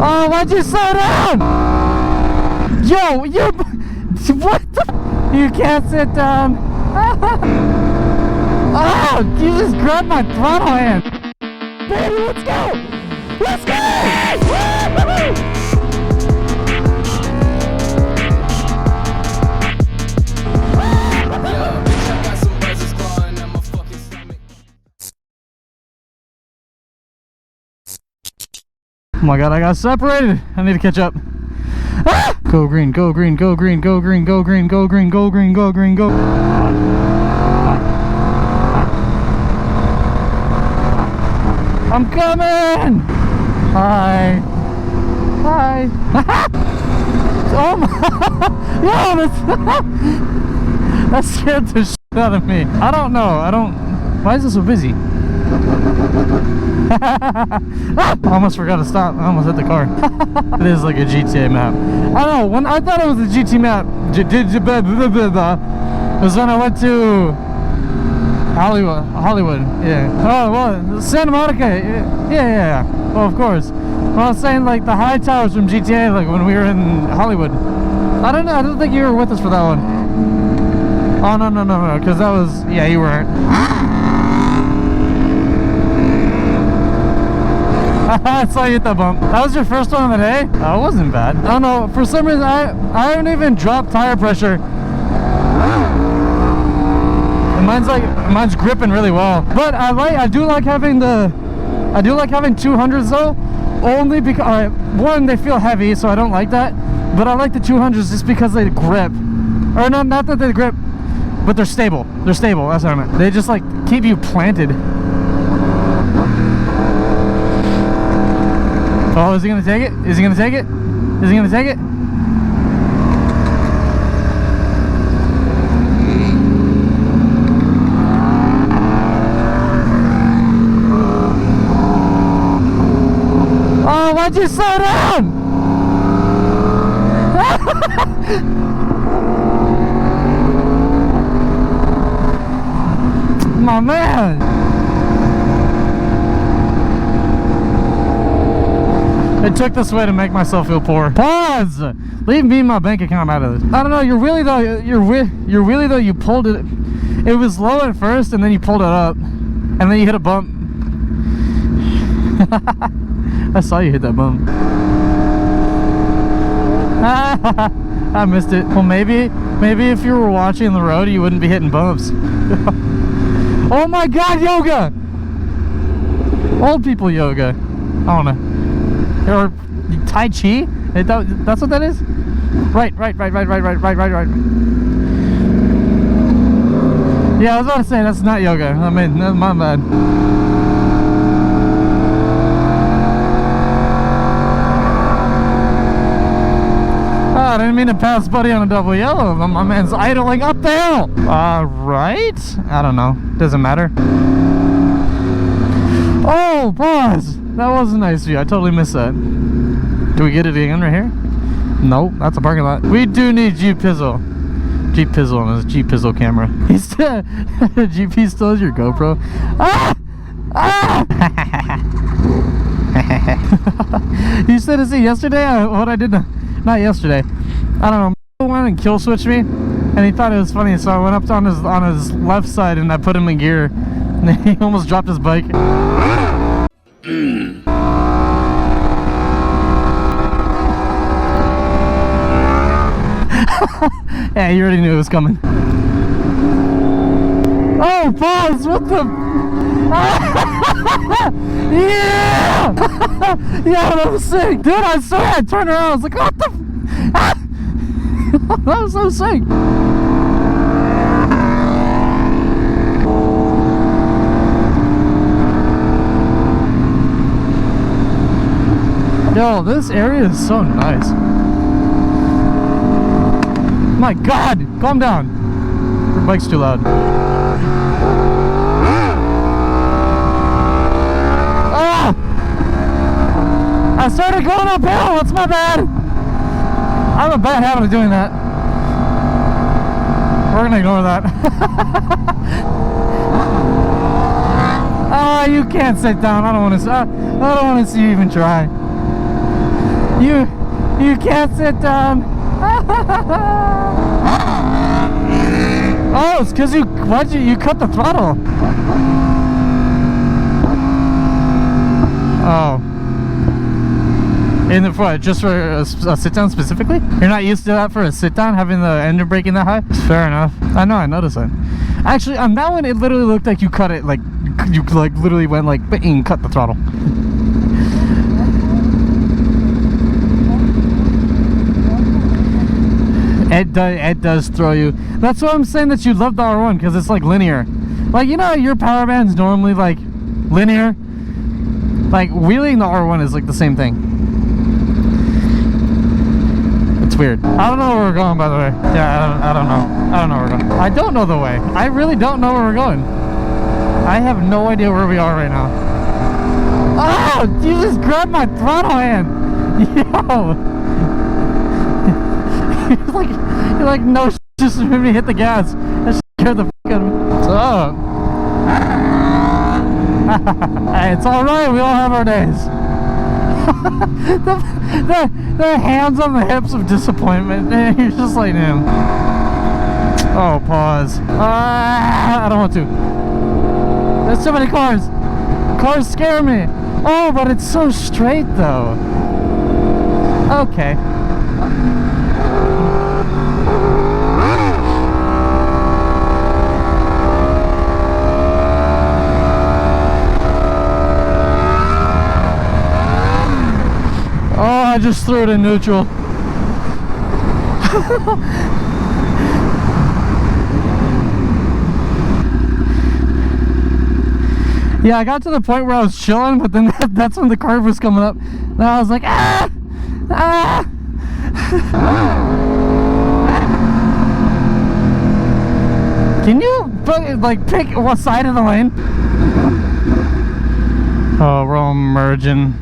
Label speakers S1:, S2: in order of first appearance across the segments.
S1: Oh, why'd you slow down? Yo, you... What the... You can't sit down. Oh, you just grabbed my throttle hand. Baby, let's go! Let's go! Woo-hoo! Oh my god, I got separated. I need to catch up. Ah! Go green, go green, go green, go green, go green, go green, go green, go green, go. I'm coming! Hi. Hi. Oh my. Yo, that scared the shit out of me. I don't know. Why is it so busy? I almost forgot to stop. I almost hit the car. It is like a GTA map. I don't know, when I thought it was a GT map, it was when I went to Hollywood, yeah. Oh, well, Santa Monica, yeah. Well, of course. Well, I was saying like the high towers from GTA, like when we were in Hollywood. I don't know, I don't think you were with us for that one. Oh, no, because that was, yeah, you weren't. I saw you hit that bump. That was your first one of the day? That wasn't bad. I don't know, for some reason, I haven't even dropped tire pressure. And mine's gripping really well. But I do like having 200s though, only because, one, they feel heavy, so I don't like that. But I like the 200s just because they grip. Or no, not that they grip, but they're stable. They're stable, that's what I meant. They just like keep you planted. Oh, is he gonna take it? Is he gonna take it? Is he gonna take it? Oh, why'd you slow down? My man. I took this way to make myself feel poor. Pause! Leave me and my bank account out of this. I don't know, you're wheelie though, you pulled it. It was low at first and then you pulled it up. And then you hit a bump. I saw you hit that bump. I missed it. Well, maybe if you were watching the road, you wouldn't be hitting bumps. Oh my god, yoga! Old people yoga. I don't know. Or Tai Chi? That's what that is? Right. Yeah, I was about to say, that's not yoga. I mean, that's my bad. Oh, I didn't mean to pass Buddy on a double yellow. My man's idling up the hill. Right? I don't know. Doesn't matter. Oh, pause. That was a nice view. I totally missed that. Do we get it again right here? Nope, that's a parking lot. We do need Jeep Pizzle. Jeep Pizzle on his Jeep Pizzle camera. He's still GP still has your GoPro. Ah! Ah! You said to see yesterday what I did. Not yesterday. I don't know. Went and kill switched me, and he thought it was funny. So I went up on his left side and I put him in gear, and he almost dropped his bike. Yeah, you already knew it was coming. Oh, pause! What the? Yeah! Yeah, that was sick, dude. I swear I turned around. I was like, what the? That was so sick. Yo, this area is so nice. My god, calm down. Your bike's too loud. Ah! I started going uphill, it's my bad. I have a bad habit of doing that. We're gonna ignore that. You can't sit down. I don't want to see you even try. You can't sit down. Oh, it's because you cut the throttle. Oh. In the front, just for a sit down specifically? You're not used to that for a sit down, having the engine braking that high? Fair enough. I know, I noticed that. Actually, on that one, it literally looked like you cut it, like you like literally went like bing, cut the throttle. It does throw you. That's why I'm saying that you love the R1, because it's like linear. Like, you know, your power band's normally like linear. Like wheeling the R1 is like the same thing. It's weird. I don't know where we're going, by the way. Yeah, I don't know. I don't know where we're going. I don't know the way. I really don't know where we're going. I have no idea where we are right now. Oh, you just grabbed my throttle hand. Yo. You're like, no, just made me hit the gas. That scared the fuck out of me. What's up? Hey, it's alright, we all have our days. the hands on the hips of disappointment. You're just like, damn. Oh, pause. I don't want to. There's so many cars. Cars scare me. Oh, but it's so straight though. Okay. I just threw it in neutral. Yeah, I got to the point where I was chilling, but then that's when the curve was coming up. And I was like, ah! Ah! Can you like pick what side of the lane? Oh, we're all merging.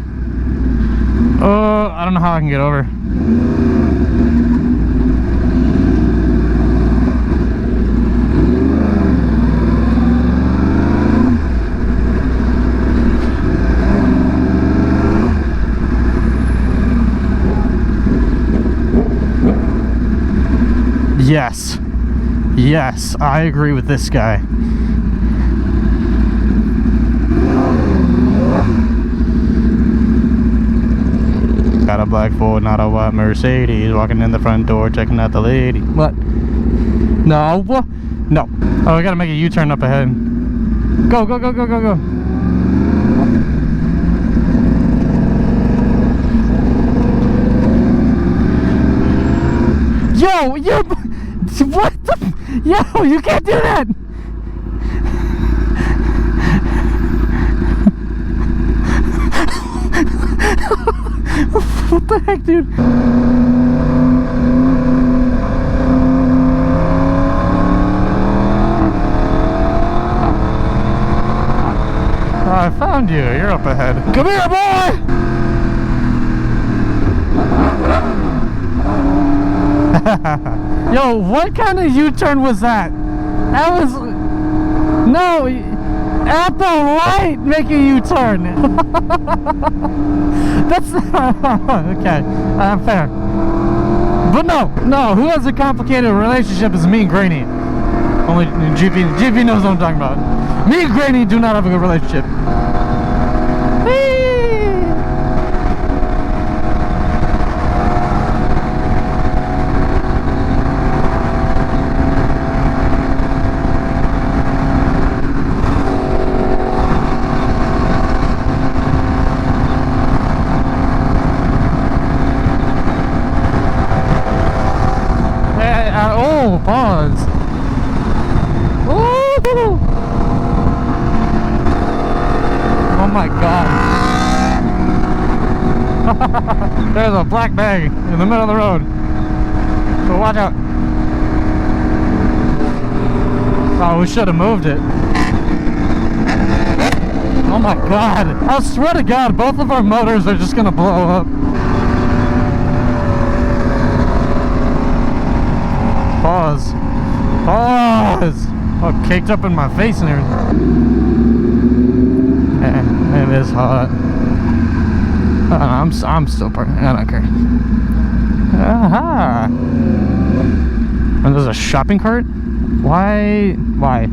S1: Oh, I don't know how I can get over. Yes. Yes, I agree with this guy. Got a black Ford, not a white Mercedes. Walking in the front door, checking out the lady. What? No. No. Oh, we gotta make a U-turn up ahead. Go, go, go, go, go, go. Yo, you... What the... Yo, you can't do that! What the heck, dude? Oh, I found you. You're up ahead. Come here, boy! Yo, what kind of U-turn was that? That was... No, at the light, make a U-turn. That's... Okay, fair. But no, who has a complicated relationship is me and Granny. Only GP knows what I'm talking about. Me and Granny do not have a good relationship. Pause. Ooh. Oh my god. There's a black bag in the middle of the road. So watch out. Oh, we should have moved it. Oh my god. I swear to god, both of our motors are just gonna blow up. Pause. Pause! Oh, caked up in my face and everything. It is hot. I'm still parking. I don't care. Aha! And there's a shopping cart? Why? Why?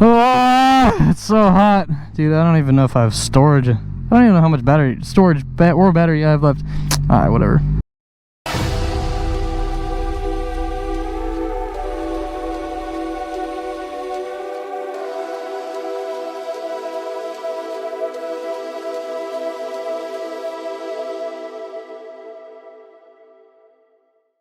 S1: Oh, it's so hot. Dude, I don't even know if I have storage. I don't even know how much battery, storage, or battery I have left. Alright, whatever.